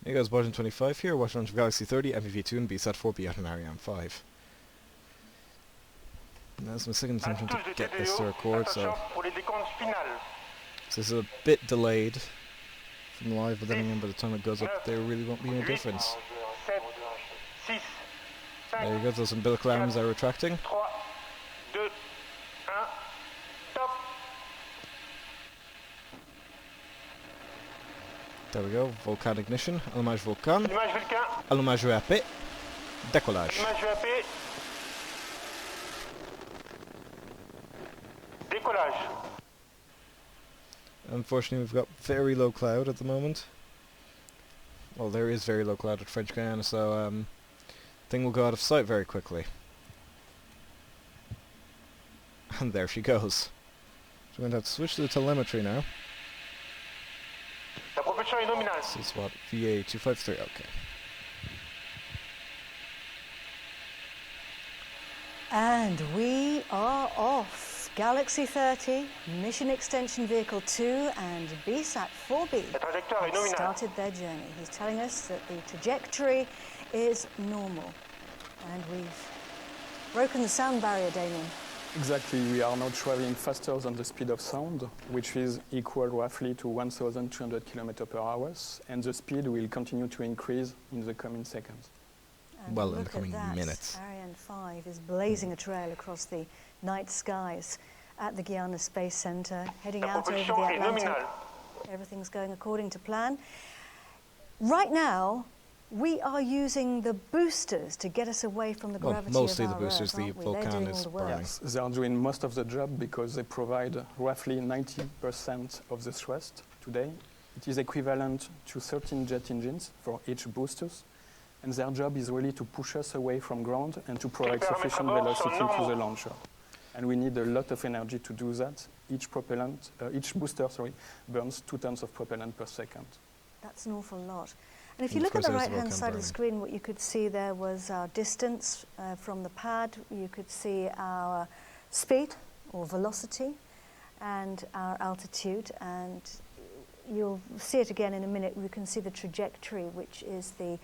Hey guys, Bottom25 here, watching on Galaxy 30, MEV-2 and BSAT-4b out on Ariane 5. Now it's my second attempt to get this to record, so this is a bit delayed from live, but then again by the time it goes up there really won't be any difference. There you go, those umbilical arms are retracting. There we go, volcan ignition, allumage volcan, allumage EAP, décollage. Unfortunately we've got very low cloud at the moment. Well, there is very low cloud at French Guiana, so thing will go out of sight very quickly. And there she goes. So we're going to have to switch to the telemetry now. This is what, VA-253, okay. And we are off. Galaxy 30, Mission Extension Vehicle 2 and BSAT-4b have started their journey. He's telling us that the trajectory is normal. And we've broken the sound barrier, Damien. Exactly, we are now traveling faster than the speed of sound, which is equal roughly to 1,200 km per hour, and the speed will continue to increase in the coming seconds. And well, in the coming minutes. Ariane 5 is blazing a trail across the night skies at the Guiana Space Center, heading out over the Atlantic. Everything's going according to plan. Right now, we are using the boosters to get us away from the gravity of our Earth. Mostly the boosters, the volcan is burning. Yes, they are doing most of the job because they provide roughly 90% of the thrust today. It is equivalent to 13 jet engines for each boosters. And their job is really to push us away from ground and to provide sufficient velocity to the launcher. And we need a lot of energy to do that. Each booster burns 2 tons of propellant per second. That's an awful lot. And if you look at the right-hand side of the screen, what you could see there was our distance from the pad. You could see our speed or velocity and our altitude. And you'll see it again in a minute. We can see the trajectory, which is the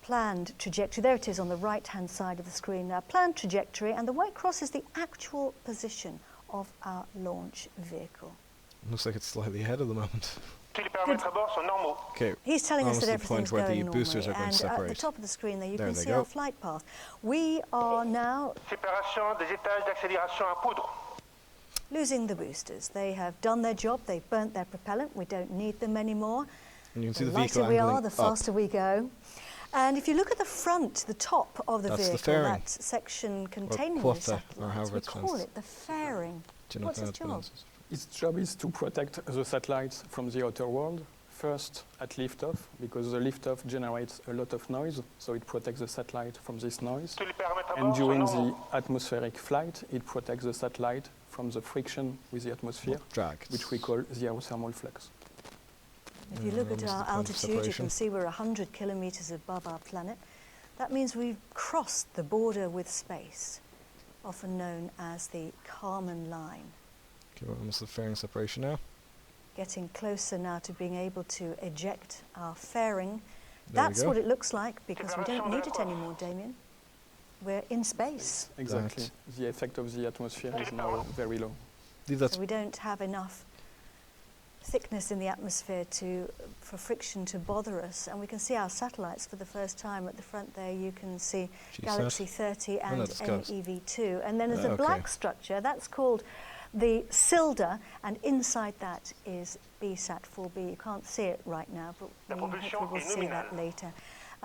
planned trajectory. There it is on the right-hand side of the screen. Our planned trajectory, and the white cross is the actual position of our launch vehicle. Looks like it's slightly ahead at the moment. Okay, he's telling us that the point everything's where going the boosters are going to and separate. at the top of the screen there you There can they see go. our flight path. We are now losing the boosters. They have done their job, they've burnt their propellant, we don't need them anymore. And you can see The the vehicle lighter we are, angling the faster up. we go. And if you look at the front, the top of the That's the vehicle, fairing. that section containing Or the quarter, or satellites, however we it's call pronounced. it the fairing. Do you know What's how its it's job? pronounced? Its job is to protect the satellites from the outer world. First at liftoff, because the liftoff generates a lot of noise, so it protects the satellite from this noise. And during the atmospheric flight, it protects the satellite from the friction with the atmosphere, which we call the aerothermal flux. If you look at our altitude, you can see we're 100 kilometers above our planet. That means we've crossed the border with space, often known as the Kármán line. Okay, we're almost the fairing separation now. Getting closer now to being able to eject our fairing. There we That's go. what it looks like because we don't need it anymore, Damien. We're in space. Exactly. That. The effect of the atmosphere is now very low. So we don't have enough thickness in the atmosphere for friction to bother us, and we can see our satellites for the first time. At the front there you can see Galaxy 30 and MEV-2, and then there's a black structure that's called the cylinder, and inside that is BSAT-4b. You can't see it right now, but hopefully we'll see that later.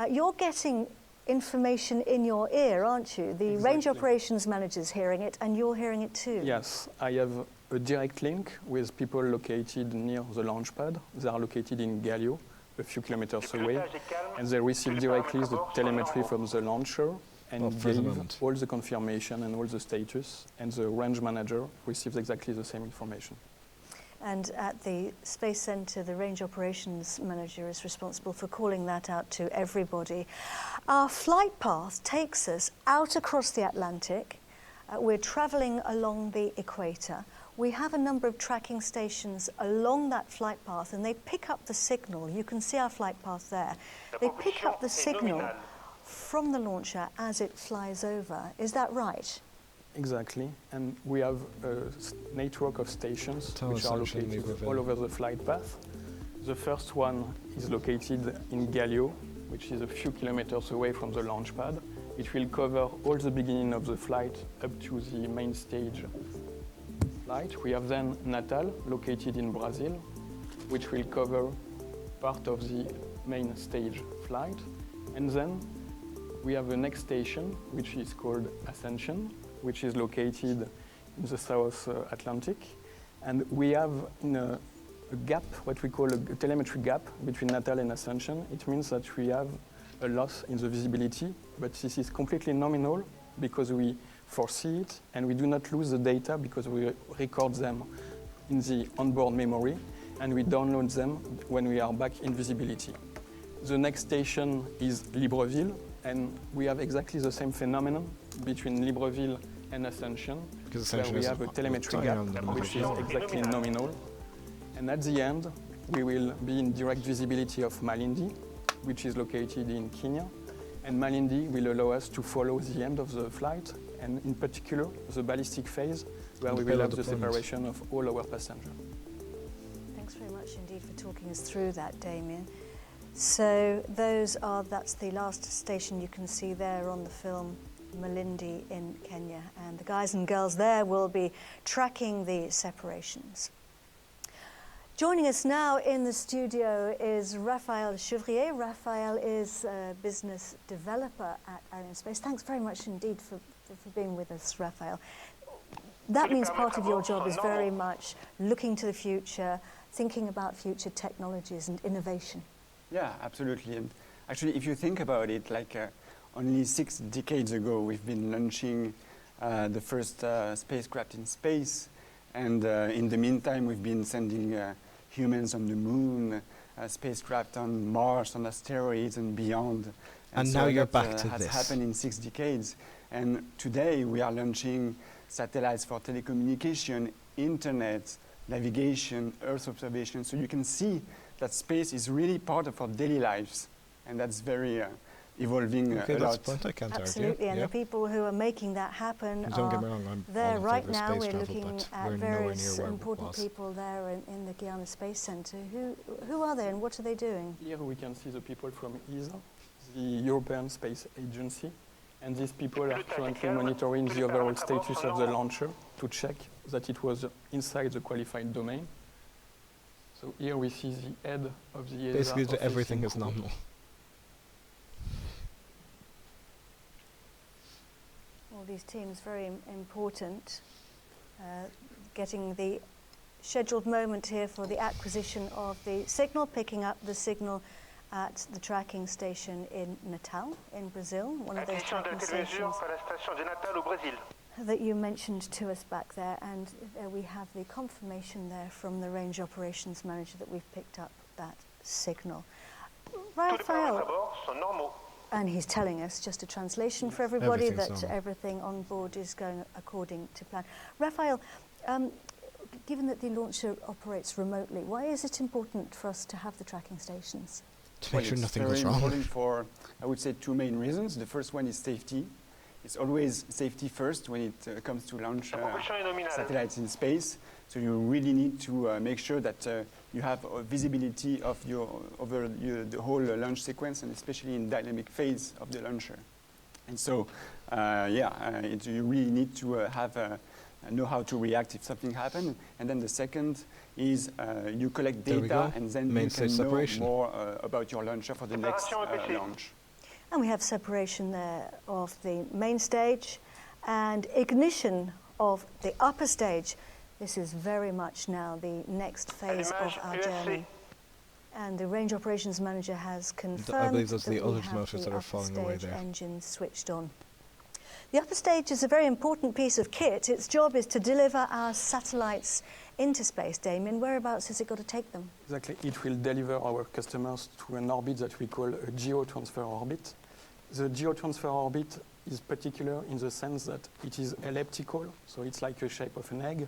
You're getting information in your ear, aren't you? The range operations manager's hearing it, and you're hearing it too. Yes, I have a direct link with people located near the launch pad. They are located in Galio, a few kilometers away, and they receive directly the telemetry from the launcher and give all the confirmation and all the status, and the range manager receives exactly the same information. And at the Space Center, the range operations manager is responsible for calling that out to everybody. Our flight path takes us out across the Atlantic. We're traveling along the equator. we have a number of tracking stations along that flight path, and they pick up the signal. You can see our flight path there. They pick up the signal from the launcher as it flies over. Is that right? Exactly, and we have a network of stations which are located all over the flight path. The first one is located in Gallio, which is a few kilometers away from the launch pad. It will cover all the beginning of the flight up to the main stage flight. We have then Natal, located in Brazil, which will cover part of the main stage flight. And then we have the next station, which is called Ascension, which is located in the South Atlantic. And we have in a gap, what we call a telemetry gap between Natal and Ascension. It means that we have a loss in the visibility, but this is completely nominal because we foresee it, and we do not lose the data because we record them in the onboard memory, and we download them when we are back in visibility. The next station is Libreville, and we have exactly the same phenomenon between Libreville and Ascension, where we have a telemetry gap, which is exactly nominal. And at the end, we will be in direct visibility of Malindi, which is located in Kenya. And Malindi will allow us to follow the end of the flight, and in particular, the ballistic phase, where we will have the separation of all our passengers. Thanks very much indeed for talking us through that, Damien. So that's the last station you can see there on the film, Malindi in Kenya. And the guys and girls there will be tracking the separations. Joining us now in the studio is Raphael Chevrier. Raphael is a business developer at Ariane Space. Thanks very much indeed for being with us, Raphael. That means part of your job is very much looking to the future, thinking about future technologies and innovation. Yeah, absolutely. And actually, if you think about it, only 6 decades ago, we've been launching the first spacecraft in space. And in the meantime, we've been sending humans on the moon, spacecraft on Mars, on asteroids and beyond. And so now you're back to has this. happened in 6 decades. And today we are launching satellites for telecommunication, internet, navigation, Earth observation. So you can see that space is really part of our daily lives. And that's very evolving Okay, a that's lot. a point I can't Absolutely, argue. and yeah. the people who are making that happen Don't get are me wrong, I'm there all in right favour of now. space We're travel, looking but at we're nowhere various near where it important was. people there in the Guyana Space Centre. Who are they and what are they doing? Here we can see the people from ESA, the European Space Agency, and these people are currently monitoring the overall status of the launcher to check that it was inside the qualified domain. So here we see the head of the ESA. Basically, everything in is Kourou. nominal. All these teams very important. Getting the scheduled moment here for the acquisition of the signal, picking up the signal at the tracking station in Natal, in Brazil, one of those tracking stations that you mentioned to us back there. And we have the confirmation there from the range operations manager that we've picked up that signal. Raphael, and he's telling us, just a translation for everybody, that everything on board is going according to plan. Raphael, given that the launcher operates remotely, why is it important for us to have the tracking stations? To make sure nothing goes It's very wrong. important for, I would say, 2 main reasons. The first one is safety. It's always safety first when it comes to launch satellites in space. So you really need to make sure that you have visibility of over the whole launch sequence, and especially in dynamic phase of the launcher. And so, you really need to know how to react if something happens. And then the second is you collect data, and then you can know more about your launcher for the next launch. And we have separation there of the main stage and ignition of the upper stage. This is very much now the next phase of our journey. And the range operations manager has confirmed I believe those that are the we other have motors the that are upper falling away stage there. engines switched on. The upper stage is a very important piece of kit. Its job is to deliver our satellites into space. Damien, whereabouts has it got to take them? Exactly. It will deliver our customers to an orbit that we call a geotransfer orbit. The geotransfer orbit is particular in the sense that it is elliptical, so it's like a shape of an egg.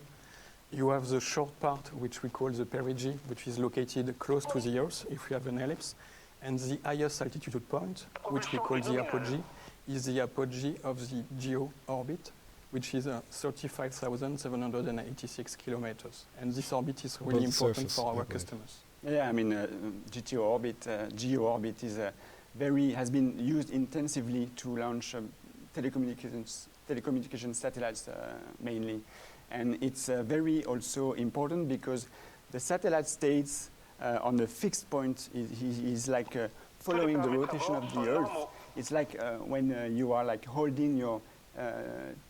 You have the short part, which we call the perigee, which is located close to the Earth, if we have an ellipse. And the highest altitude point, which we call the apogee, is the apogee of the geo-orbit, which is 35,786 kilometers. And this orbit is really important for our customers. Yeah, I mean, geo-orbit has been used intensively to launch telecommunications satellites mainly. And it's very also important because the satellite stays on a fixed point. Is like following the rotation of the Earth. It's like when you are like holding your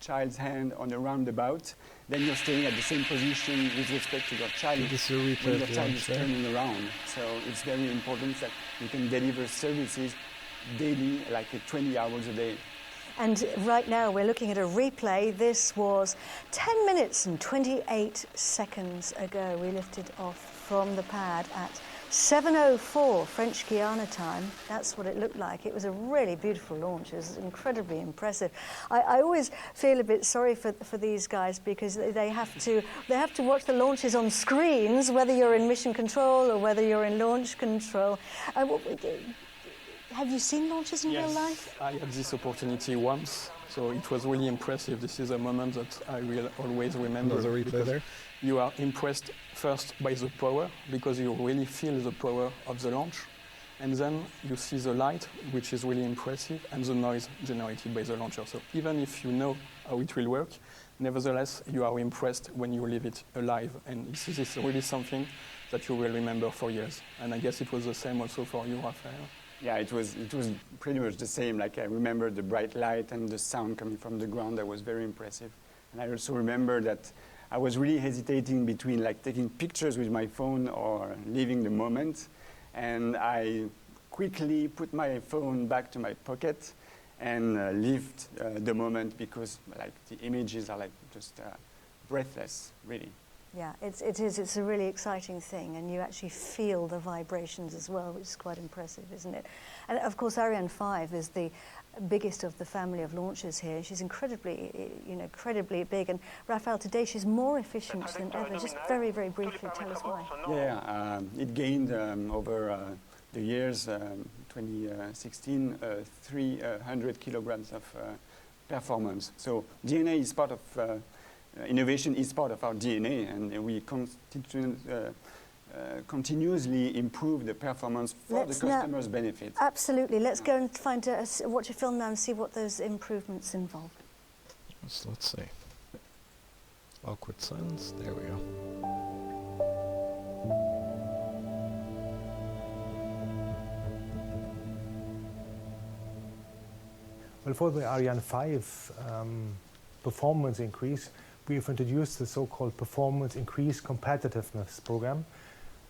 child's hand on a roundabout, then you're staying at the same position with respect to your child when your child is turning around. So it's very important that you can deliver services daily, like 20 hours a day. And right now we're looking at a replay. This was 10 minutes and 28 seconds ago. We lifted off from the pad at 7:04 French Guiana time. That's what it looked like. It was a really beautiful launch. It was incredibly impressive. I always feel a bit sorry for these guys because they have to watch the launches on screens, whether you're in mission control or whether you're in launch control. Have you seen launches in real life? I had this opportunity once, so it was really impressive. This is a moment that I will always remember. Another replay there. You are impressed first by the power, because you really feel the power of the launch. And then you see the light, which is really impressive, and the noise generated by the launcher. So even if you know how it will work, nevertheless, you are impressed when you leave it alive. And this is really something that you will remember for years. And I guess it was the same also for you, Raphael. Yeah, it was pretty much the same. Like I remember the bright light and the sound coming from the ground. That was very impressive. And I also remember that I was really hesitating between like taking pictures with my phone or leaving the moment. And I quickly put my phone back to my pocket and lived the moment because like the images are like just breathless, really. Yeah, it's a really exciting thing, and you actually feel the vibrations as well, which is quite impressive, isn't it? And of course, Ariane 5 is the biggest of the family of launches here. She's incredibly big, and Raphael, today she's more efficient than ever. Just very, very briefly, tell us why. Yeah, it gained over the years, 2016, 300 kilograms of performance. So DNA is part of innovation is part of our DNA, and we continuously improve the performance for the customer's benefit. Absolutely. Let's go and watch a film now and see what those improvements involve. So let's see. Awkward silence. There we go. Well, for the Ariane 5 performance increase, we've introduced the so-called Performance Increase Competitiveness program,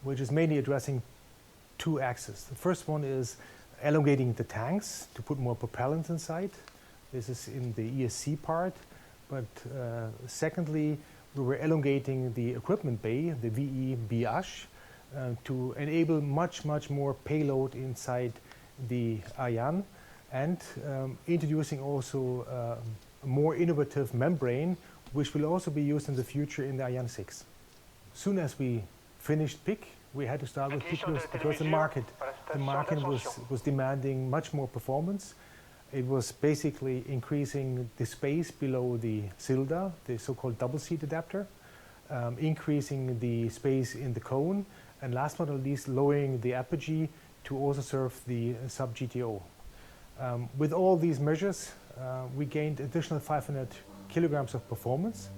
which is mainly addressing two axes. The first one is elongating the tanks to put more propellant inside. This is in the ESC part. But secondly, we were elongating the equipment bay, the VE-BH, to enable much more payload inside the Ariane, and introducing also a more innovative membrane, which will also be used in the future in the Ariane 6. As soon as we finished PIC, we had to start with PIC because the market was demanding much more performance. It was basically increasing the space below the CILDA, the so-called double seat adapter, increasing the space in the cone, and last but not least, lowering the apogee to also serve the sub-GTO. With all these measures, we gained additional 500 kilograms of performance.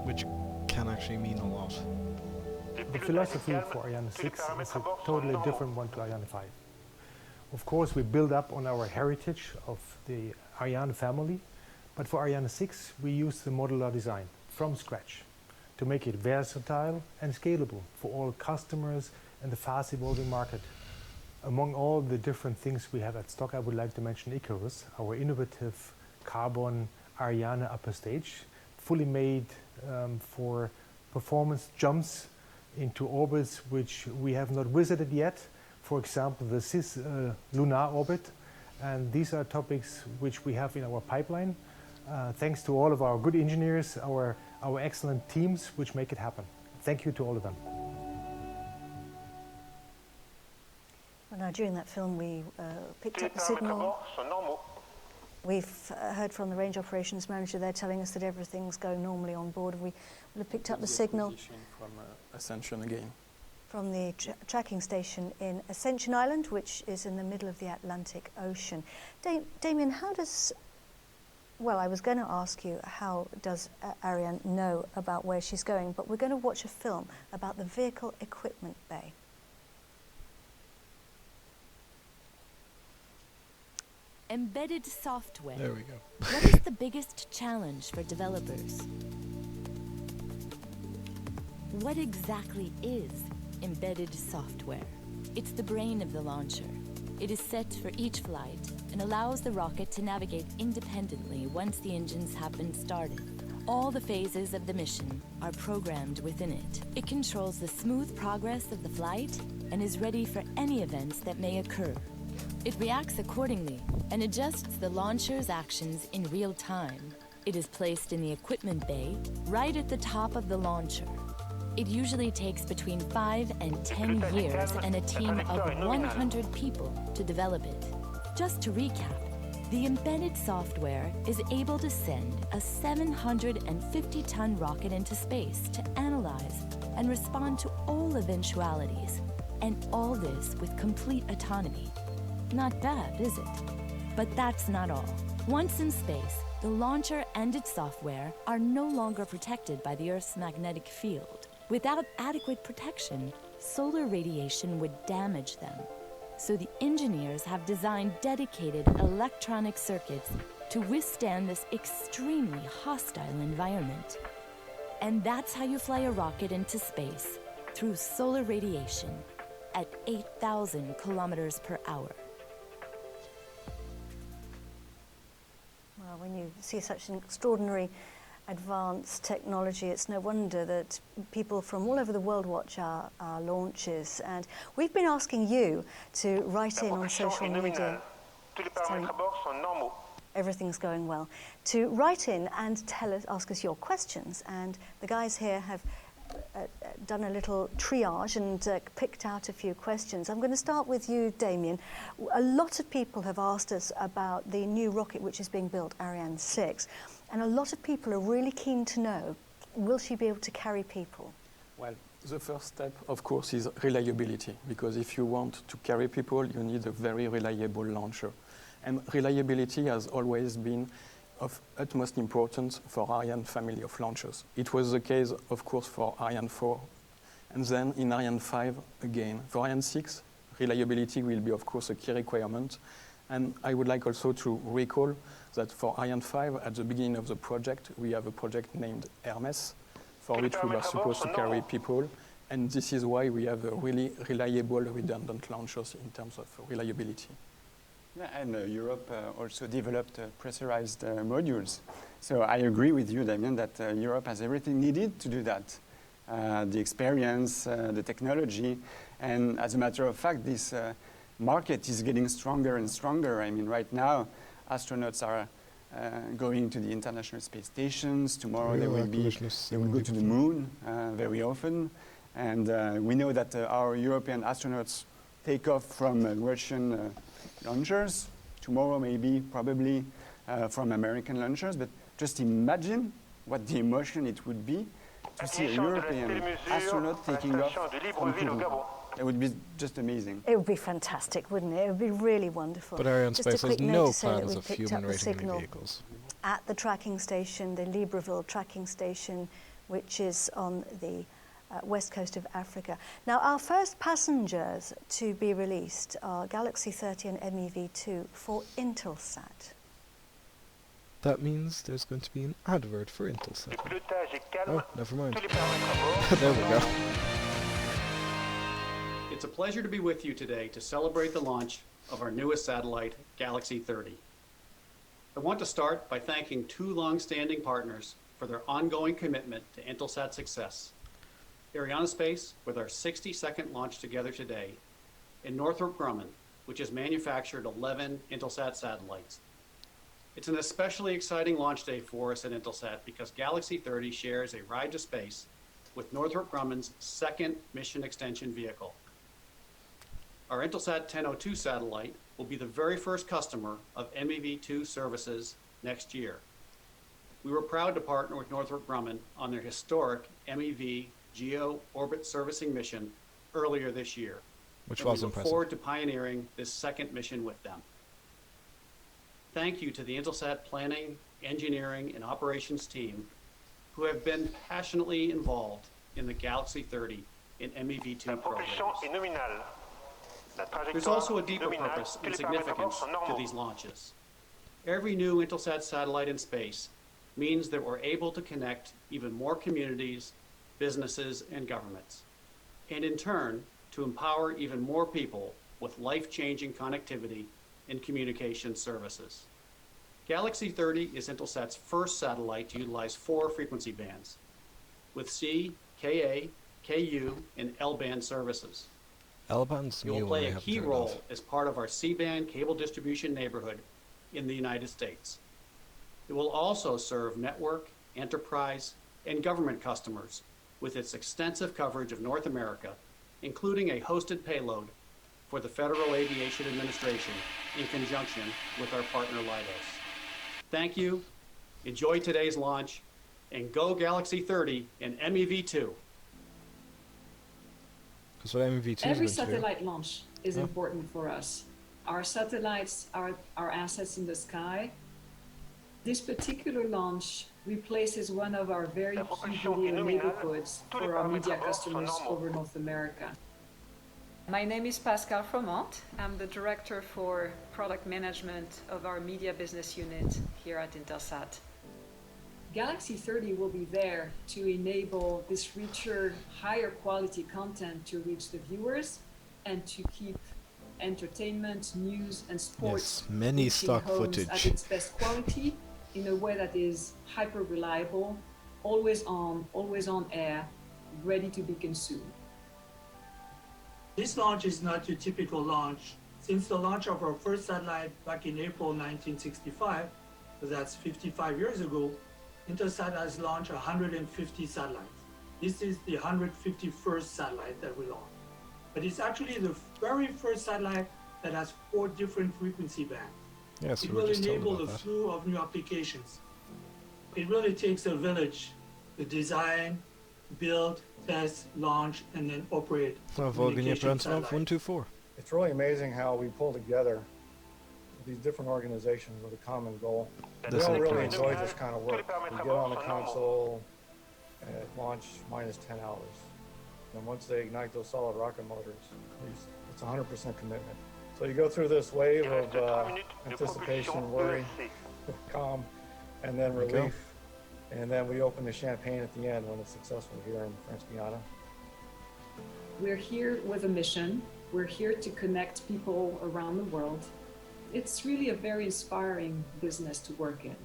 Which can actually mean a lot. The philosophy for Ariane 6 is a totally different one to Ariane 5. Of course, we build up on our heritage of the Ariane family, but for Ariane 6, we use the modular design from scratch to make it versatile and scalable for all customers and the fast evolving market. Among all the different things we have at stock, I would like to mention Icarus, our innovative carbon Ariane upper stage, fully made for performance jumps into orbits which we have not visited yet. For example, the cis lunar orbit. And these are topics which we have in our pipeline. thanks to all of our good engineers, our excellent teams which make it happen. Thank you to all of them. Well, now, during that film, we picked up the signal. We've heard from the range operations manager. They're telling us that everything's going normally on board. We will have picked up the signal from Ascension again. From the tracking station in Ascension Island, which is in the middle of the Atlantic Ocean. Damien, how does... Well, I was going to ask you, how does Ariane know about where she's going? But we're going to watch a film about the vehicle equipment bay. Embedded software. There we go. What is the biggest challenge for developers? What exactly is embedded software? It's the brain of the launcher. It is set for each flight and allows the rocket to navigate independently once the engines have been started. All the phases of the mission are programmed within it. It controls the smooth progress of the flight and is ready for any events that may occur. It reacts accordingly and adjusts the launcher's actions in real time. It is placed in the equipment bay right at the top of the launcher. It usually takes between 5 and 10 years and a team of 100 people to develop it. Just to recap, the embedded software is able to send a 750-ton rocket into space to analyze and respond to all eventualities, and all this with complete autonomy. Not bad, is it? But that's not all. Once in space, the launcher and its software are no longer protected by the Earth's magnetic field. Without adequate protection, solar radiation would damage them. So the engineers have designed dedicated electronic circuits to withstand this extremely hostile environment. And that's how you fly a rocket into space, through solar radiation, at 8,000 kilometers per hour. Well, when you see such an extraordinary advanced technology, it's no wonder that people from all over the world watch our launches. And we've been asking you to write in on social media. Everything's going well. To write in and ask us your questions. And the guys here have done a little triage and picked out a few questions. I'm going to start with you, Damien. A lot of people have asked us about the new rocket which is being built, Ariane 6, and a lot of people are really keen to know, will she be able to carry people? Well, the first step, of course, is reliability, because if you want to carry people, you need a very reliable launcher. And reliability has always been of utmost importance for Ariane family of launchers. It was the case, of course, for Ariane 4, and then in Ariane 5 again. For Ariane 6, reliability will be, of course, a key requirement. And I would like also to recall that for Ariane 5, at the beginning of the project, we have a project named Hermes, for which we were supposed to carry people. And this is why we have a really reliable, redundant launchers in terms of reliability. Yeah, and Europe also developed pressurized modules. So I agree with you, Damien, that Europe has everything needed to do that. The experience, the technology, and as a matter of fact, this market is getting stronger and stronger. I mean, right now, astronauts are going to the International Space Stations. Tomorrow they will go to the moon very often. And we know that our European astronauts take off from Russian launchers. Tomorrow, maybe, probably from American launchers. But just imagine what the emotion it would be to see a European astronaut taking off from Kourou. It would be just amazing. It would be fantastic, wouldn't it? It would be really wonderful. But Ariane Space has no plans of human-rating vehicles. At the tracking station, the Libreville tracking station, which is on the west coast of Africa. Now, our first passengers to be released are Galaxy 30 and MEV-2 for Intelsat. That means there's going to be an advert for Intelsat. Oh, never mind. There we go. It's a pleasure to be with you today to celebrate the launch of our newest satellite, Galaxy 30. I want to start by thanking two long-standing partners for their ongoing commitment to Intelsat's success. Arianespace, with our 62nd launch together today, and Northrop Grumman, which has manufactured 11 Intelsat satellites. It's an especially exciting launch day for us at Intelsat because Galaxy 30 shares a ride to space with Northrop Grumman's second mission extension vehicle. Our Intelsat 1002 satellite will be the very first customer of MEV-2 services next year. We were proud to partner with Northrop Grumman on their historic MEV Geo Orbit Servicing mission earlier this year. Which and was we look impressive. forward to pioneering this second mission with them. Thank you to the Intelsat planning, engineering, and operations team who have been passionately involved in the Galaxy 30 and MEV-2 programs. There's also a deeper purpose and significance to these launches. Every new Intelsat satellite in space means that we're able to connect even more communities, businesses, and governments, and in turn, to empower even more people with life-changing connectivity and communication services. Galaxy 30 is Intelsat's first satellite to utilize 4 frequency bands, with C, Ka, Ku, and L-band services. L-band's It new. will play I a haven't key heard role of. as part of our C-band cable distribution neighborhood in the United States. It will also serve network, enterprise, and government customers with its extensive coverage of North America, including a hosted payload for the Federal Aviation Administration in conjunction with our partner Leidos. Thank you, enjoy today's launch, and go Galaxy 30 and MEV-2. Because what MEV-2 Every is going to do. satellite launch is important for us. Our satellites are our assets in the sky. This particular launch replaces one of our very key video neighborhoods for our media customers over North America. My name is Pascal Fromont. I'm the Director for Product Management of our Media Business Unit here at Intelsat. Galaxy 30 will be there to enable this richer, higher quality content to reach the viewers and to keep entertainment, news, and sports Yes, many reaching stock homes footage. at its best quality in a way that is hyper reliable, always on air, ready to be consumed. This launch is not your typical launch. Since the launch of our first satellite back in April 1965, so that's 55 years ago, Intelsat has launched 150 satellites. This is the 151st satellite that we launched. But it's actually the very first satellite that has 4 different frequency bands. Yes, It we were will just told enable about a that. slew of new applications. It really takes a village to design, build, test, launch, and then operate Well, communication Volgania satellites. 124. It's really amazing how we pull together these different organizations with a common goal. We all really enjoy this kind of work. We get on the console at launch minus 10 hours. And once they ignite those solid rocket motors, it's 100% commitment. So you go through this wave of anticipation, worry, calm, and then relief. And then we open the champagne at the end when it's successful here in French Guiana. We're here with a mission. We're here to connect people around the world. It's really a very inspiring business to work in.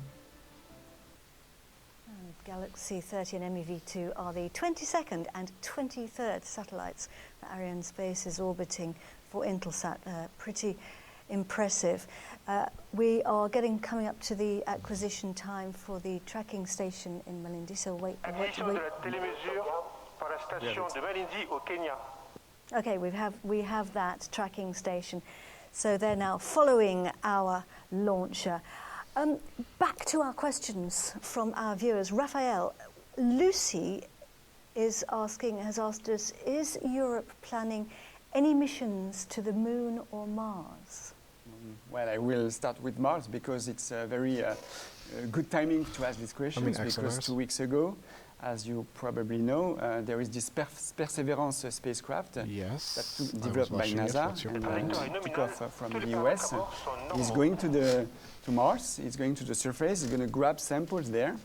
And Galaxy 30 and MEV-2 are the 22nd and 23rd satellites that Ariane Space is orbiting for Intelsat. Pretty impressive. We are coming up to the acquisition time for the tracking station in Malindi, so wait. Okay, we have that tracking station. So they're now following our launcher. Back to our questions from our viewers. Raphael, Lucy has asked us, is Europe planning any missions to the moon or Mars? Well, I will start with Mars because it's a very good timing to ask these questions because 2 weeks ago, as you probably know, there is this Perseverance spacecraft that's developed by NASA and took off from the US. It's going to Mars, it's going to the surface, it's going to grab samples there.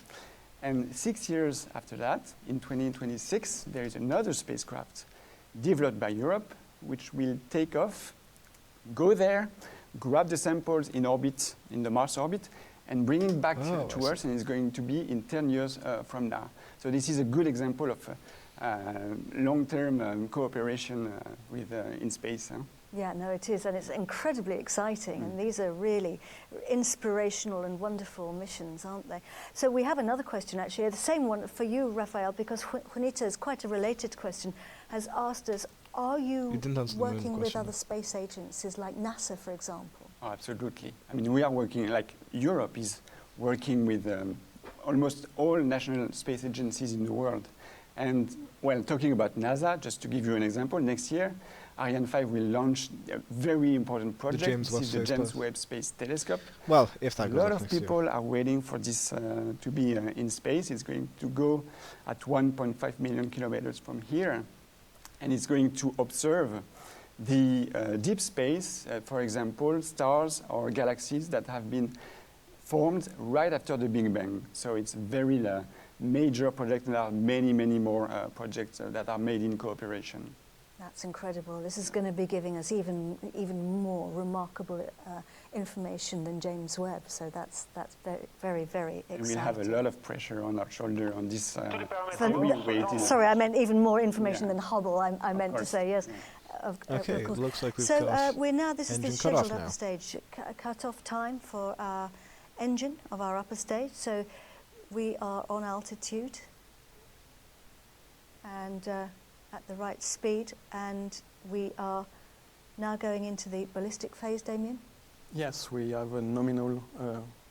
And 6 years after that, in 2026, there is another spacecraft developed by Europe, which will take off, go there, grab the samples in orbit, in the Mars orbit, and bring it back to Earth, and it's going to be in 10 years from now. So this is a good example of long-term cooperation with in space. Yeah, no, it is, and it's incredibly exciting, and these are really inspirational and wonderful missions, aren't they? So we have another question, actually, the same one for you, Rafael, because Juanita is quite a related question, has asked us, are you working with other space agencies like NASA, for example? Oh, absolutely. I mean, we are working, like Europe is working with almost all national space agencies in the world. And, well, talking about NASA, just to give you an example, next year, Ariane 5 will launch a very important project. This is the James Webb Space Telescope. Well, if that goes a lot of people are waiting for this to be in space. It's going to go at 1.5 million kilometers from here, and it's going to observe the deep space, for example, stars or galaxies that have been formed right after the Big Bang. So it's a very major project, and there are many, many more projects that are made in cooperation. That's incredible. This is going to be giving us even more remarkable information than James Webb. So that's very, very exciting. And we have a lot of pressure on our shoulder on this. Sorry, I meant even more information than Hubble. I meant to say, yes. Yeah. Okay, it looks like we've got we're now, this is the scheduled upper now. stage, cut-off time for our engine of our upper stage. So we are on altitude and at the right speed, and we are now going into the ballistic phase, Damien? Yes, we have a nominal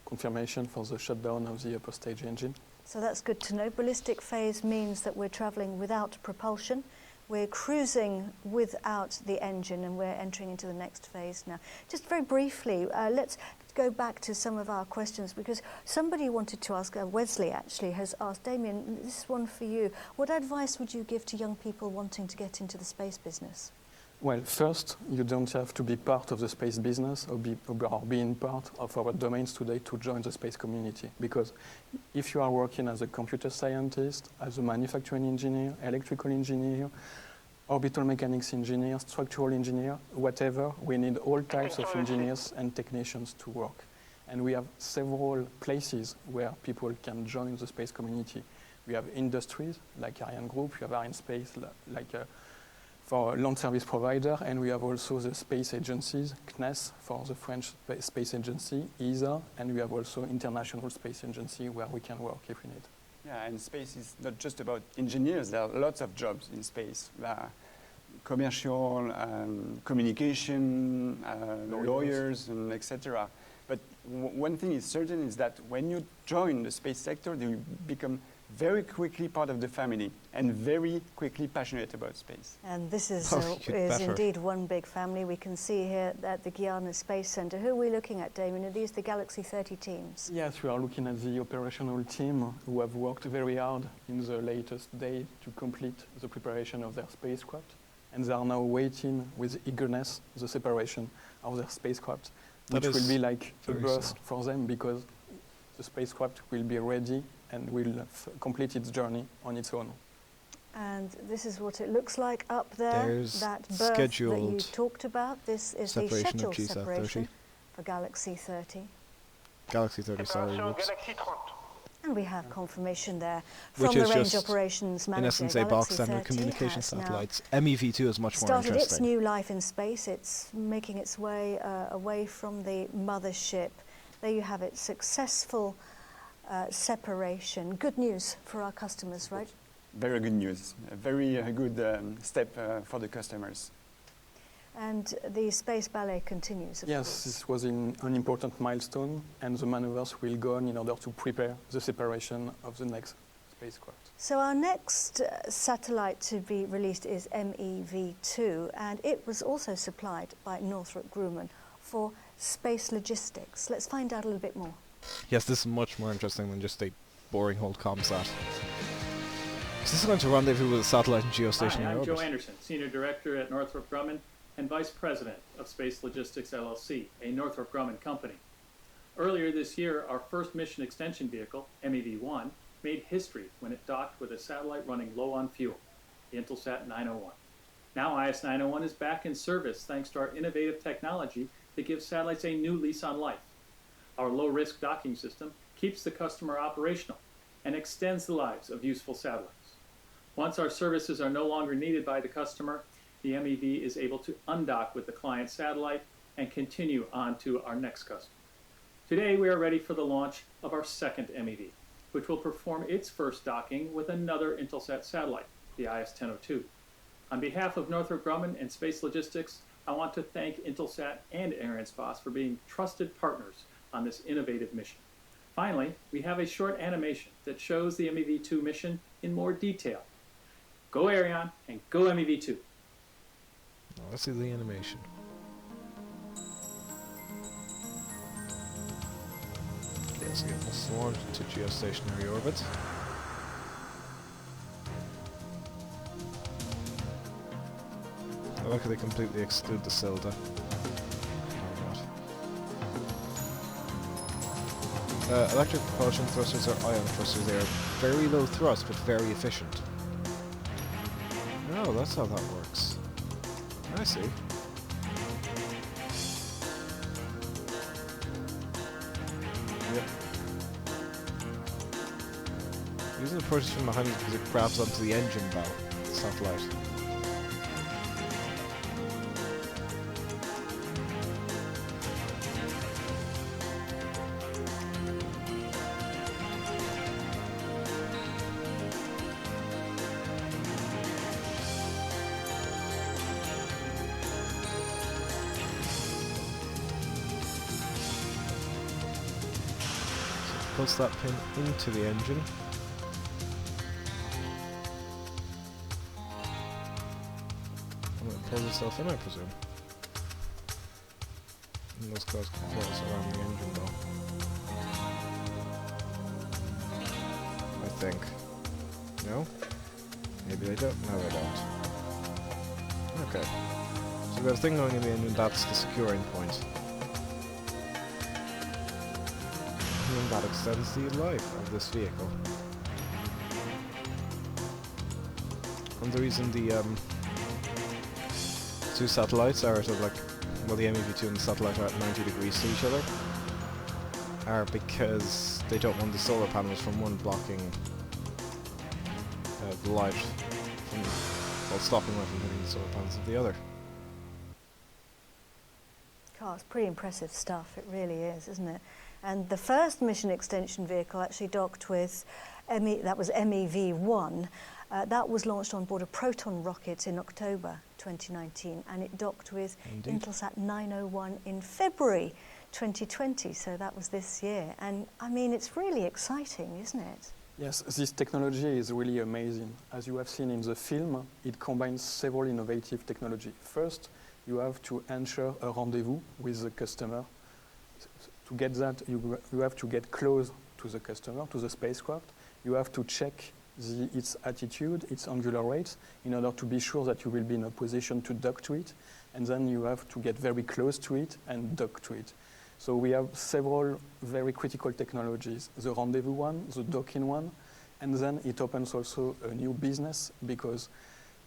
confirmation for the shutdown of the upper stage engine. So that's good to know. Ballistic phase means that we're travelling without propulsion. We're cruising without the engine, and we're entering into the next phase now. Just very briefly, let's go back to some of our questions, because somebody wanted to ask, Wesley actually has asked, Damien, this is one for you. What advice would you give to young people wanting to get into the space business? Well, first, you don't have to be part of the space business or being part of our domains today to join the space community. Because if you are working as a computer scientist, as a manufacturing engineer, electrical engineer, orbital mechanics engineer, structural engineer, whatever, we need all types of engineers and technicians to work. And we have several places where people can join the space community. We have industries like Ariane Group, we have Ariane Space like for a launch service provider, and we have also the space agencies, CNES for the French space agency, ESA, and we have also International Space Agency where we can work if we need. Yeah, and space is not just about engineers. There are lots of jobs in space. Commercial, communication, lawyers, and etc. But one thing is certain is that when you join the space sector, you become very quickly part of the family and very quickly passionate about space. And this is indeed one big family. We can see here at the Guyana Space Center. Who are we looking at, Damien? Are these the Galaxy 30 teams? Yes, we are looking at the operational team who have worked very hard in the latest day to complete the preparation of their spacecraft. And they are now waiting with eagerness the separation of their spacecraft, which will be like a burst for them, because the spacecraft will be ready and will complete its journey on its own. And this is what it looks like up there. There's that berth that you talked about. This is the scheduled separation for Galaxy 30. Galaxy 30, sorry. Whoops. And we have confirmation there from the range operations manager. In essence, a box standard communication satellites. MEV-2 is much more interesting. Started its new life in space. It's making its way away from the mothership. There you have it, successful separation. Good news for our customers, right? Very good news. A very good step for the customers. And the space ballet continues, of course. This was an important milestone, and the maneuvers will go on in order to prepare the separation of the next spacecraft. So our next satellite to be released is MEV-2, and it was also supplied by Northrop Grumman for space logistics. Let's find out a little bit more. Yes, this is much more interesting than just a boring old ComSat. This is going to rendezvous with a satellite and geostationary orbit. I'm Joe Anderson, Senior Director at Northrop Grumman and Vice President of Space Logistics LLC, a Northrop Grumman company. Earlier this year, our first mission extension vehicle, MEV-1, made history when it docked with a satellite running low on fuel, the Intelsat 901. Now IS 901 is back in service thanks to our innovative technology that gives satellites a new lease on life. Our low-risk docking system keeps the customer operational and extends the lives of useful satellites. Once our services are no longer needed by the customer, the MEV is able to undock with the client satellite and continue on to our next customer. Today, we are ready for the launch of our second MEV, which will perform its first docking with another Intelsat satellite, the IS-1002. On behalf of Northrop Grumman and Space Logistics, I want to thank Intelsat and Ariane for being trusted partners on this innovative mission. Finally, we have a short animation that shows the MEV-2 mission in more detail. Go Ariane and go MEV-2. Let's see the animation. Let's get this launched into geostationary orbit. I like how they completely exclude the Silda. Electric propulsion thrusters are ion thrusters. They are very low thrust but very efficient. Oh, that's how that works. I see. Yep. Using the approaches from behind because it grabs onto the engine bow, the satellite. Pulse that pin into the engine. And it pulls itself in, I presume. And those cars can float around the engine though. I think. No? Maybe they don't? No, they don't. Okay. So we've got a thing going in the engine, that's the securing point. And that extends the life of this vehicle. And the reason the two satellites are at well, the MEV-2 and the satellite are at 90 degrees to each other are because they don't want the solar panels from one blocking the light from, well, stopping light from hitting the solar panels of the other. Oh, it's pretty impressive stuff, it really is, isn't it? And the first mission extension vehicle actually docked with, that was MEV-1. That was launched on board a Proton rocket in October 2019, and it docked with Intelsat 901 in February 2020, so that was this year. And I mean, it's really exciting, isn't it? Yes, this technology is really amazing. As you have seen in the film, it combines several innovative technology. First, you have to ensure a rendezvous with the customer. To get that, you have to get close to the customer, to the spacecraft. You have to check its attitude, its angular rates, in order to be sure that you will be in a position to dock to it. And then you have to get very close to it and dock to it. So we have several very critical technologies. The rendezvous one, the docking one, and then it opens also a new business because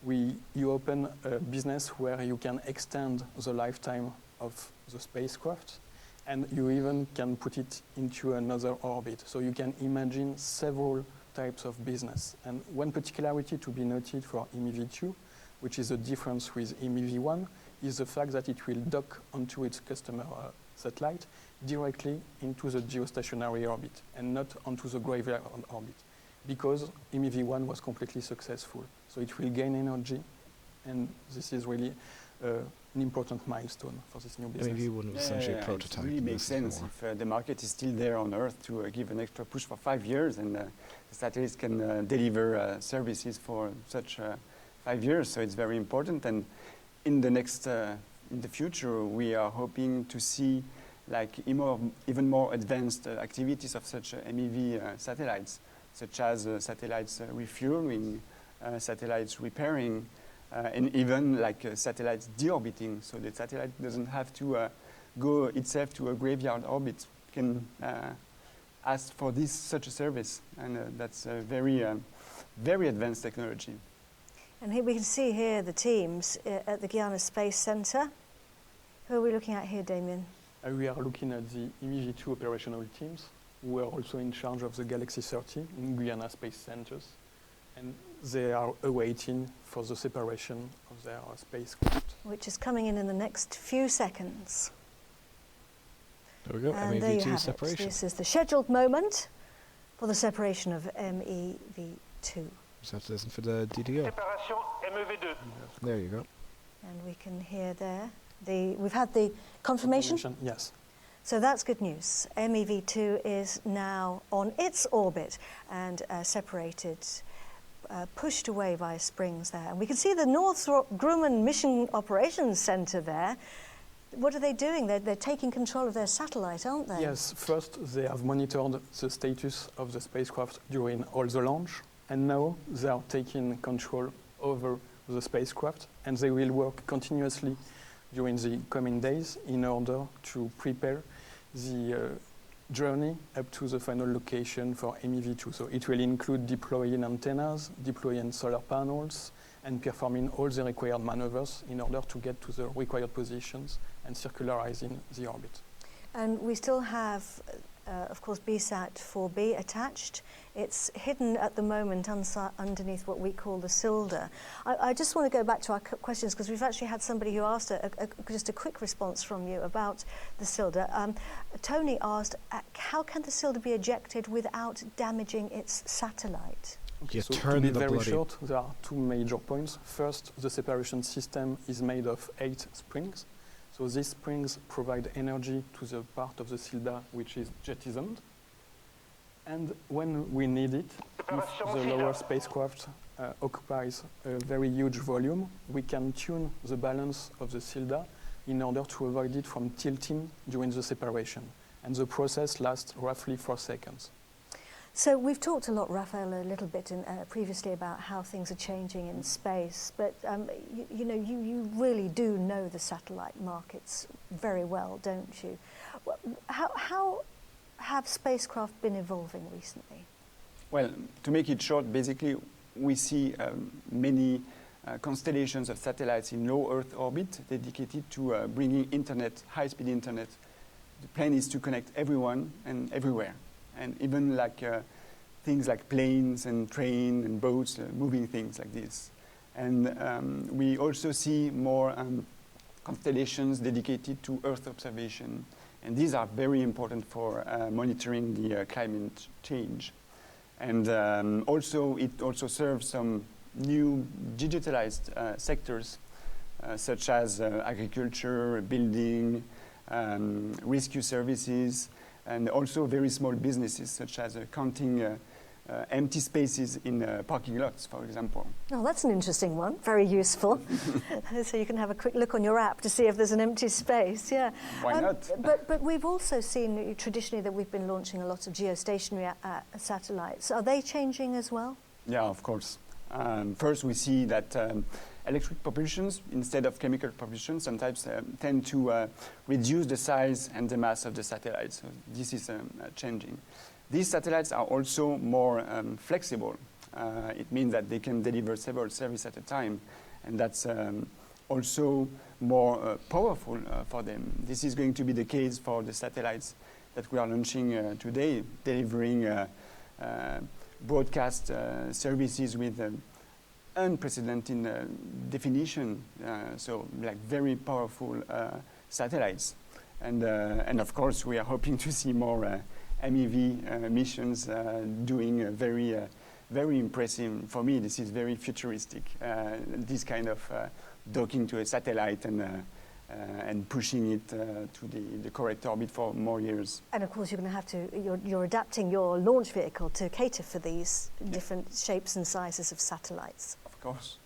you open a business where you can extend the lifetime of the spacecraft, and you even can put it into another orbit. So you can imagine several types of business. And one particularity to be noted for MEV-2, which is a difference with MEV-1, is the fact that it will dock onto its customer satellite directly into the geostationary orbit and not onto the graveyard orbit, because MEV-1 was completely successful. So it will gain energy, and this is really an important milestone for this new business. MEV-1 was essentially a prototype. It really makes sense if the market is still there on Earth to give an extra push for 5 years, and the satellites can deliver services for such 5 years. So it's very important. And in the next, in the future, we are hoping to see like even more advanced activities of such MEV satellites, such as satellites refueling, satellites repairing, and even like satellites deorbiting, so the satellite doesn't have to go itself to a graveyard orbit. It can ask for such a service, and that's a very advanced technology. And here we can see here the teams at the Guyana Space Center. Who are we looking at here, Damien? We are looking at the MEV-2 operational teams, who are also in charge of the Galaxy 30 in Guyana Space Centers. And they are awaiting for the separation of their spacecraft. Which is coming in the next few seconds. There we go, And there you MEV-2 have separation. it. This is the scheduled moment for the separation of MEV-2. Just have to listen for the DDO. There you go. And we can hear there, we've had the confirmation? Yes. So that's good news. MEV-2 is now on its orbit and separated, pushed away by springs there. And we can see the Northrop Grumman Mission Operations Center there. What are they doing? They're taking control of their satellite, aren't they? Yes, first they have monitored the status of the spacecraft during all the launch, and now they are taking control over the spacecraft, and they will work continuously during the coming days in order to prepare the journey up to the final location for MEV-2. So it will include deploying antennas, deploying solar panels, and performing all the required maneuvers in order to get to the required positions and circularizing the orbit. And we still have, of course, BSAT-4b attached. It's hidden at the moment underneath what we call the cylinder. I just want to go back to our questions because we've actually had somebody who asked just a quick response from you about the cylinder. Tony asked, how can the cylinder be ejected without damaging its satellite? Okay, so to be very short, there are two major points. First, the separation system is made of 8 springs. So these springs provide energy to the part of the cylinder which is jettisoned. And when we need it, if the lower spacecraft occupies a very huge volume, we can tune the balance of the cylinder in order to avoid it from tilting during the separation. And the process lasts roughly 4 seconds. So we've talked a lot, Raphael, a little bit previously about how things are changing in space, but you really do know the satellite markets very well, don't you? How have spacecraft been evolving recently? Well, to make it short, basically we see many constellations of satellites in low Earth orbit dedicated to bringing internet, high-speed internet. The plan is to connect everyone and everywhere. And even like things like planes and trains and boats, moving things like this. And we also see more constellations dedicated to Earth observation. And these are very important for monitoring the climate change. And also, it also serves some new digitalized sectors, such as agriculture, building, rescue services, and also very small businesses, such as counting empty spaces in parking lots, for example. Oh, that's an interesting one. Very useful. So you can have a quick look on your app to see if there's an empty space. Yeah. Why not? But we've also seen traditionally that we've been launching a lot of geostationary satellites. Are they changing as well? Yeah, of course. First, we see that electric propulsions, instead of chemical propulsion, sometimes tend to reduce the size and the mass of the satellites. So this is changing. These satellites are also more flexible. It means that they can deliver several services at a time, and that's also more powerful for them. This is going to be the case for the satellites that we are launching today, delivering broadcast services with unprecedented definition, so like very powerful satellites. And of course, we are hoping to see more MEV missions doing very impressive. For me, this is very futuristic, this kind of docking to a satellite and pushing it to the correct orbit for more years. And of course, you're going to have to, you're adapting your launch vehicle to cater for these different shapes and sizes of satellites. Of course.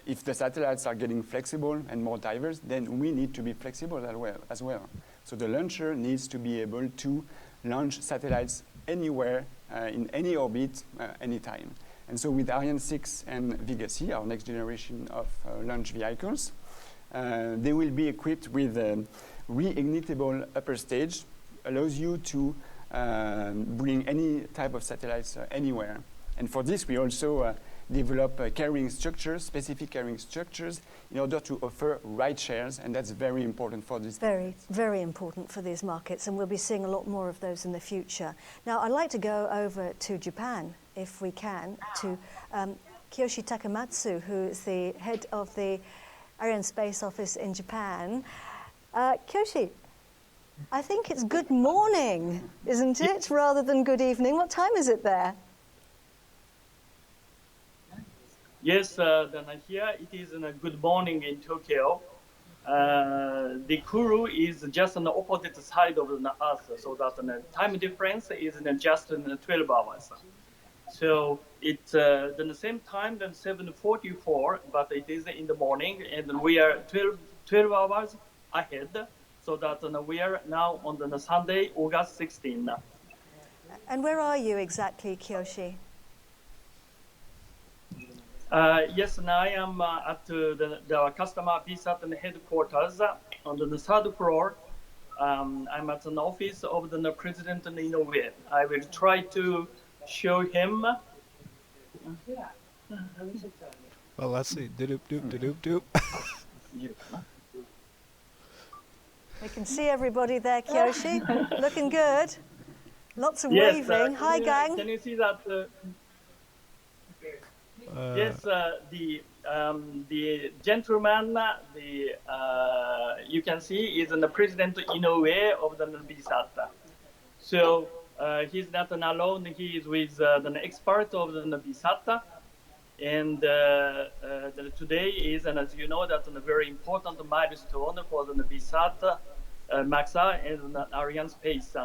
If the satellites are getting flexible and more diverse, then we need to be flexible as well. So the launcher needs to be able to launch satellites anywhere, in any orbit, anytime. And so with Ariane 6 and Vega C, our next generation of launch vehicles, they will be equipped with a reignitable upper stage, allows you to bring any type of satellites anywhere. And for this, we also develop carrying structures, specific carrying structures, in order to offer ride shares, and that's very important for this. Very, very important for these markets, and we'll be seeing a lot more of those in the future. Now, I'd like to go over to Japan, if we can, to Kiyoshi Takamatsu, who is the head of the Ariane Space Office in Japan. Kiyoshi, I think it's good morning, isn't it, rather than good evening? What time is it there? Yes, then here it is a good morning in Tokyo. The Kuru is just on the opposite side of the Earth, so that the time difference is just 12 hours. So it's the same time than 7:44, but it is in the morning, and we are 12 hours ahead. So that we are now on the Sunday, August 16. And where are you exactly, Kiyoshi? Yes, and I am at the customer BSAT headquarters on the third floor. I'm at an office of the president in Inoue. I will try to show him. Well, let's see. Doop doop doop doop. We can see everybody there, Kiyoshi. Looking good. Lots of waving. Hi, gang. Can you see that? Yes, the gentleman, you can see is the president Inoue of the BSAT. So he's not alone. He is with the expert of the BSAT. And today is, and as you know, that's a very important milestone for the BSAT, MAXA, and the Ariane space.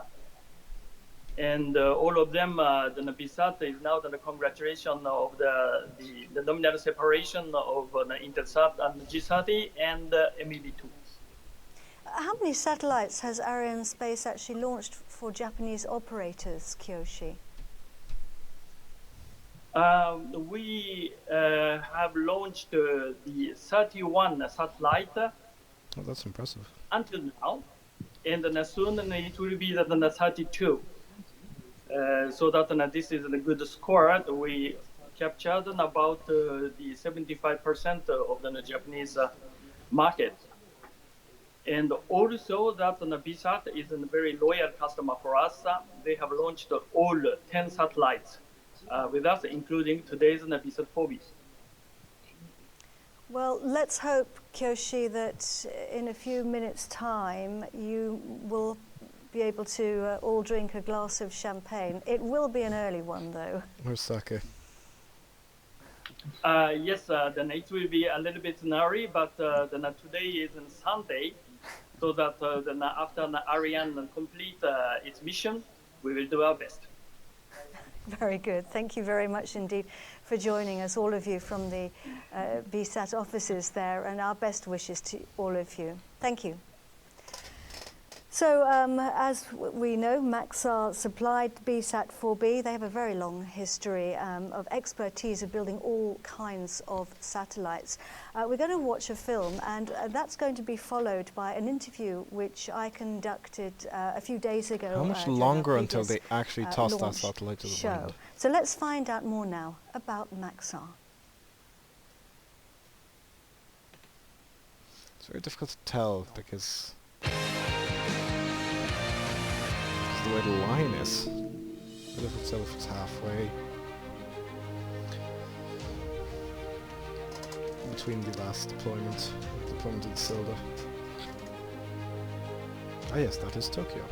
And all of them, the BSAT is now the congratulation of the nominal separation of Intelsat and G30 and MEV-2. How many satellites has Ariane Space actually launched for Japanese operators, Kiyoshi? We have launched the 31 satellite. Oh, that's impressive. Until now, and then soon it will be the 32. So that this is a good score. We captured about the 75% of the Japanese market. And also that the BSAT is a very loyal customer for us. They have launched all 10 satellites with us, including today's BSAT-4b. Well, let's hope, Kiyoshi, that in a few minutes' time you will be able to all drink a glass of champagne. It will be an early one, though. Where's sake? Yes, then it will be a little bit early, but then today is on Sunday, so that then after Ariane complete its mission, we will do our best. Very good. Thank you very much indeed for joining us, all of you from the BSAT offices there, and our best wishes to all of you. Thank you. So, as we know, MAXA supplied BSAT-4b. They have a very long history of expertise of building all kinds of satellites. We're going to watch a film, and that's going to be followed by an interview which I conducted a few days ago. How much longer until they actually toss that satellite to the ground? So let's find out more now about MAXA. It's very difficult to tell because the way the line is. I don't know if it's halfway between the last deployment of the Silda. Ah yes, that is Tokyo.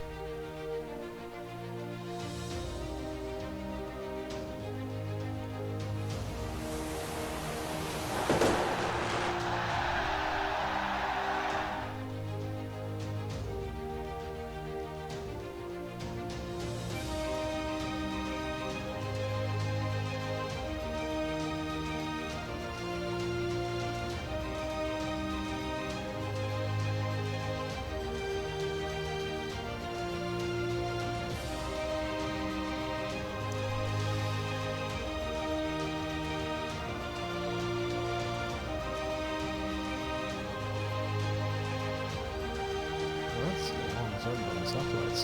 Satellites.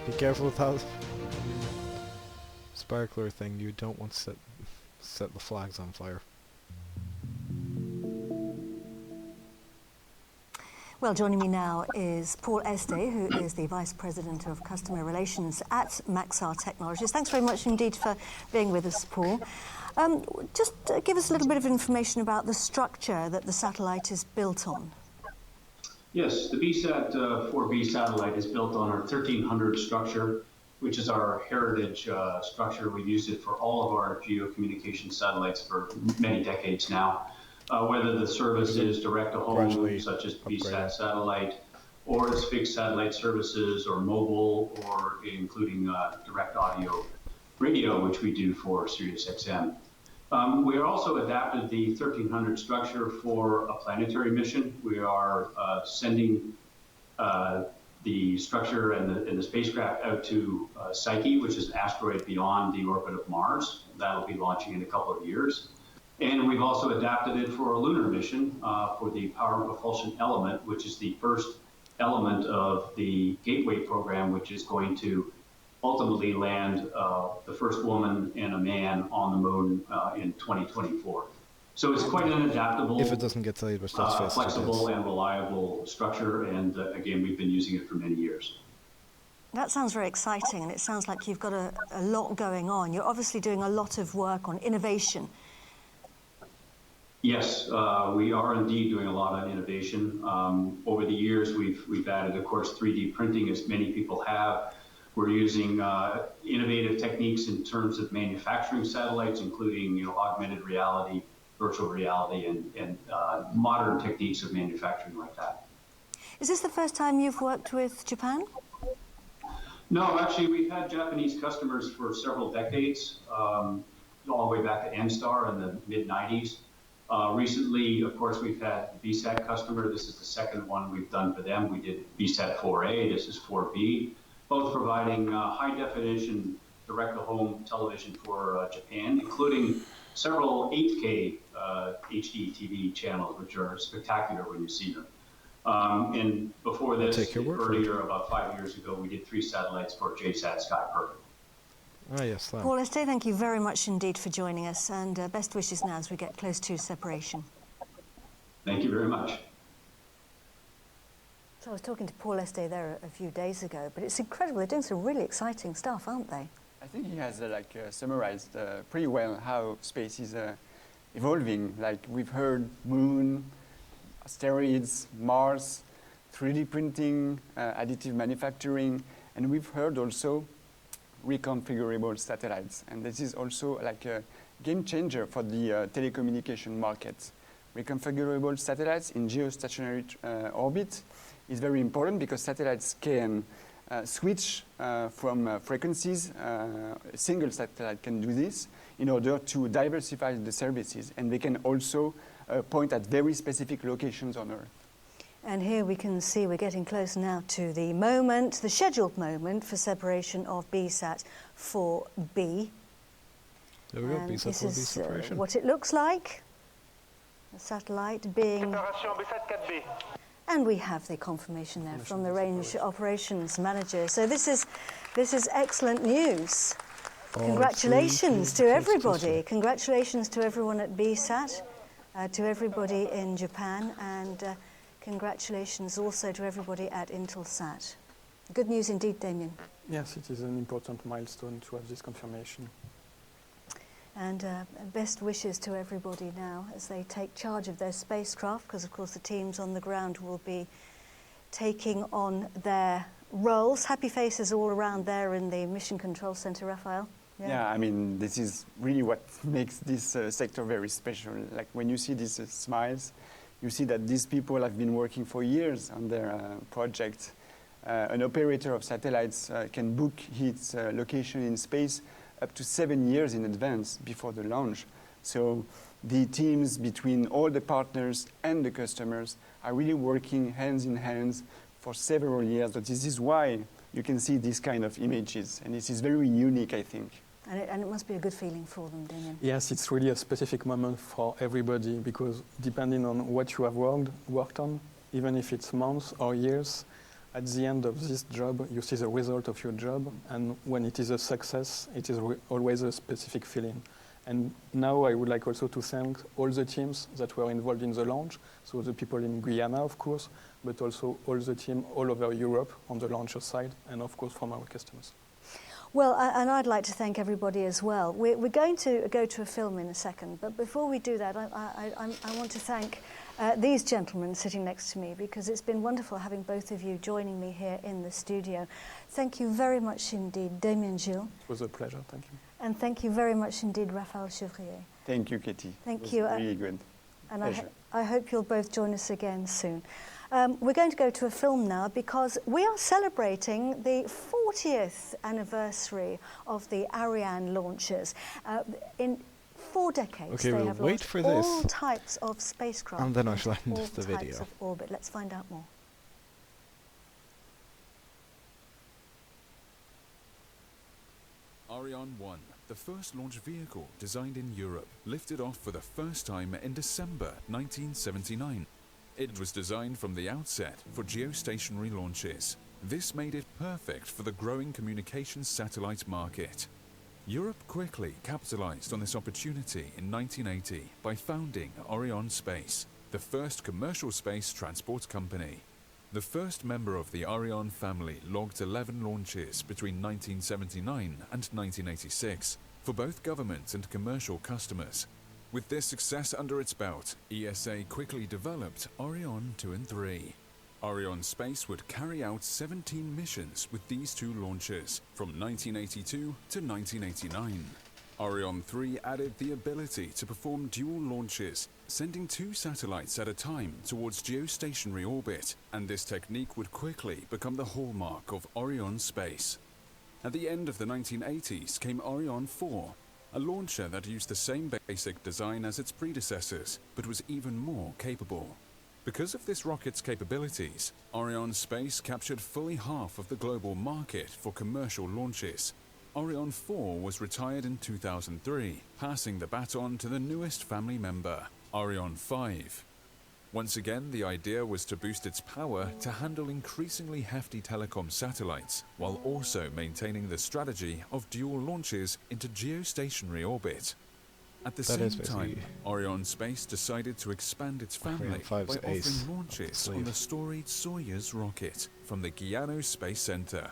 Be careful with that sparkler thing. You don't want to set the flags on fire. Well, joining me now is Paul Este, who is the Vice President of Customer Relations at Maxar Technologies. Thanks very much indeed for being with us, Paul. Just give us a little bit of information about the structure that the satellite is built on. Yes, the BSAT-4b satellite is built on our 1300 structure, which is our heritage structure. We've used it for all of our geocommunication satellites for many decades now. Whether the service is direct-to-home, such as BSAT satellite, or it's fixed satellite services, or mobile, or including direct audio radio, which we do for SiriusXM. We are also adapted the 1300 structure for a planetary mission. We are sending the structure and the spacecraft out to Psyche, which is an asteroid beyond the orbit of Mars. That'll be launching in a couple of years. And we've also adapted it for a lunar mission for the power propulsion element, which is the first element of the Gateway program, which is going to ultimately land the first woman and a man on the moon in 2024. So it's quite an adaptable, if it doesn't get delayed, which that's flexible and reliable structure. And again, we've been using it for many years. That sounds very exciting, and it sounds like you've got a lot going on. You're obviously doing a lot of work on innovation. Yes, we are indeed doing a lot on innovation. Over the years, we've added, of course, 3D printing, as many people have. We're using innovative techniques in terms of manufacturing satellites, including augmented reality, virtual reality, and modern techniques of manufacturing like that. Is this the first time you've worked with Japan? No, actually, we've had Japanese customers for several decades, all the way back to NSTAR in the mid-90s. Recently, of course, we've had the BSAT customer. This is the second one we've done for them. We did BSAT-4a, this is 4b, both providing high-definition direct-to-home television for Japan, including several 8K HD TV channels, which are spectacular when you see them. And before this, earlier, about 5 years ago, we did 3 satellites for JSAT Sky Perfect. Ah, yes, Paul Este, thank you very much indeed for joining us, and best wishes now as we get close to separation. Thank you very much. So I was talking to Paul Este there a few days ago, but it's incredible. They're doing some really exciting stuff, aren't they? I think he has summarized pretty well how space is evolving. Like we've heard moon, asteroids, Mars, 3D printing, additive manufacturing, and we've heard also reconfigurable satellites. And this is also like a game changer for the telecommunication market. Reconfigurable satellites in geostationary orbit is very important because satellites can switch from frequencies. A single satellite can do this in order to diversify the services, and they can also point at very specific locations on Earth. And here we can see we're getting close now to the moment, the scheduled moment for separation of BSAT-4b. There we go, BSAT-4b separation. What it looks like. The satellite being... And we have the confirmation there from the Range Operations Manager. So this is excellent news. Congratulations to everybody. Congratulations to everyone at BSAT, to everybody in Japan, and congratulations also to everybody at Intelsat. Good news indeed, Damien. Yes, it is an important milestone to have this confirmation. And best wishes to everybody now as they take charge of their spacecraft, because of course the teams on the ground will be taking on their roles. Happy faces all around there in the Mission Control Center, Raphael. Yeah, I mean, this is really what makes this sector very special. Like when you see these smiles, you see that these people have been working for years on their project. An operator of satellites can book its location in space up to 7 years in advance before the launch. So the teams between all the partners and the customers are really working hands in hands for several years. But this is why you can see these kind of images. And this is very unique, I think. And it must be a good feeling for them, Damien. Yes, it's really a specific moment for everybody, because depending on what you have worked on, even if it's months or years, at the end of this job, you see the result of your job. And when it is a success, it is always a specific feeling. And now I would like also to thank all the teams that were involved in the launch. So the people in Guyana, of course, but also all the team all over Europe on the launcher side, and of course from our customers. Well, and I'd like to thank everybody as well. We're going to go to a film in a second, but before we do that, I want to thank these gentlemen sitting next to me, because it's been wonderful having both of you joining me here in the studio. Thank you very much indeed, Damien Gilles. It was a pleasure, thank you. And thank you very much indeed, Raphaël Chevrier. Thank you, Katie. Thank you. Really good. And Pleasure. I hope you'll both join us again soon. We're going to go to a film now, because we are celebrating the 40th anniversary of the Ariane launches. In 4 decades, Okay, they we'll have wait launched for all this, types of spacecraft and then I into shall end all the types video. of orbit. Let's find out more. Ariane 1, the first launch vehicle designed in Europe, lifted off for the first time in December 1979. It was designed from the outset for geostationary launches. This made it perfect for the growing communications satellite market. Europe quickly capitalized on this opportunity in 1980 by founding Ariane Space, the first commercial space transport company. The first member of the Ariane family logged 11 launches between 1979 and 1986 for both government and commercial customers. With this success under its belt, ESA quickly developed Ariane 2 and 3. Ariane Space would carry out 17 missions with these 2 launches from 1982 to 1989. Ariane 3 added the ability to perform dual launches, sending 2 satellites at a time towards geostationary orbit, and this technique would quickly become the hallmark of Ariane Space. At the end of the 1980s came Ariane 4, a launcher that used the same basic design as its predecessors, but was even more capable. Because of this rocket's capabilities, Ariane Space captured fully half of the global market for commercial launches. Ariane 4 was retired in 2003, passing the baton to the newest family member, Ariane 5. Once again, the idea was to boost its power to handle increasingly hefty telecom satellites, while also maintaining the strategy of dual launches into geostationary orbit. At the same time, Ariane Space decided to expand its family by offering launches on the storied Soyuz rocket from the Guiano Space Center.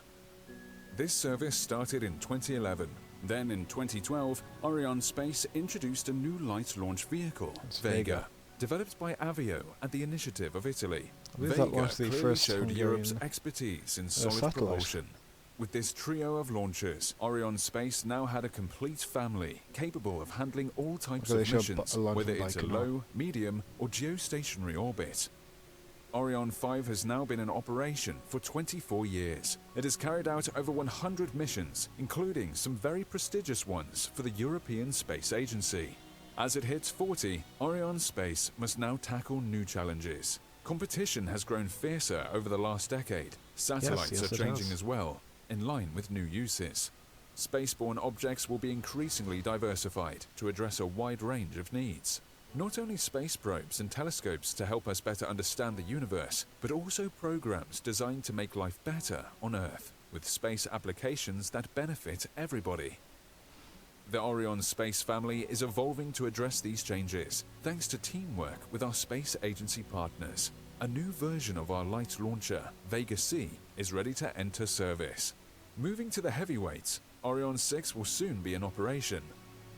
This service started in 2011. Then in 2012, Ariane Space introduced a new light launch vehicle, Vega. Developed by Avio at the initiative of Italy, Vega clearly showed Europe's expertise in solid propulsion. With this trio of launchers, Ariane Space now had a complete family capable of handling all types of missions, whether it's a low, medium, or geostationary orbit. Ariane 5 has now been in operation for 24 years. It has carried out over 100 missions, including some very prestigious ones for the European Space Agency. As it hits 40, Ariane Space must now tackle new challenges. Competition has grown fiercer over the last decade. Satellites are changing as well, in line with new uses. Spaceborne objects will be increasingly diversified to address a wide range of needs. Not only space probes and telescopes to help us better understand the universe, but also programs designed to make life better on Earth, with space applications that benefit everybody. The Ariane Space family is evolving to address these changes, thanks to teamwork with our space agency partners. A new version of our light launcher, Vega C, is ready to enter service. Moving to the heavyweights, Ariane 6 will soon be in operation.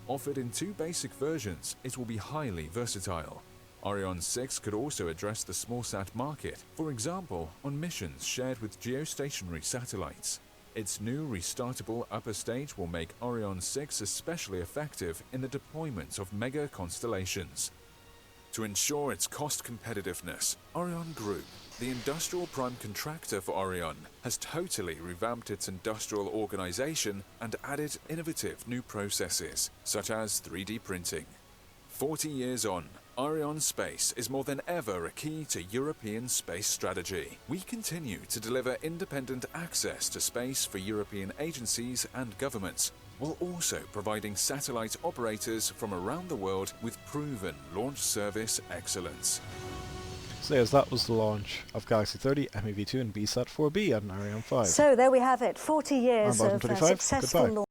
Offered in 2 basic versions, it will be highly versatile. Ariane 6 could also address the smallsat market, for example, on missions shared with geostationary satellites. Its new restartable upper stage will make Ariane 6 especially effective in the deployment of mega constellations. To ensure its cost competitiveness, Ariane Group, the industrial prime contractor for Ariane, has totally revamped its industrial organization and added innovative new processes, such as 3D printing. 40 years on, Ariane Space is more than ever a key to European space strategy. We continue to deliver independent access to space for European agencies and governments, while also providing satellite operators from around the world with proven launch service excellence. So yes, that was the launch of Galaxy 30, MEV-2 and BSAT-4b on Ariane 5. So there we have it, 40 years of successful launch.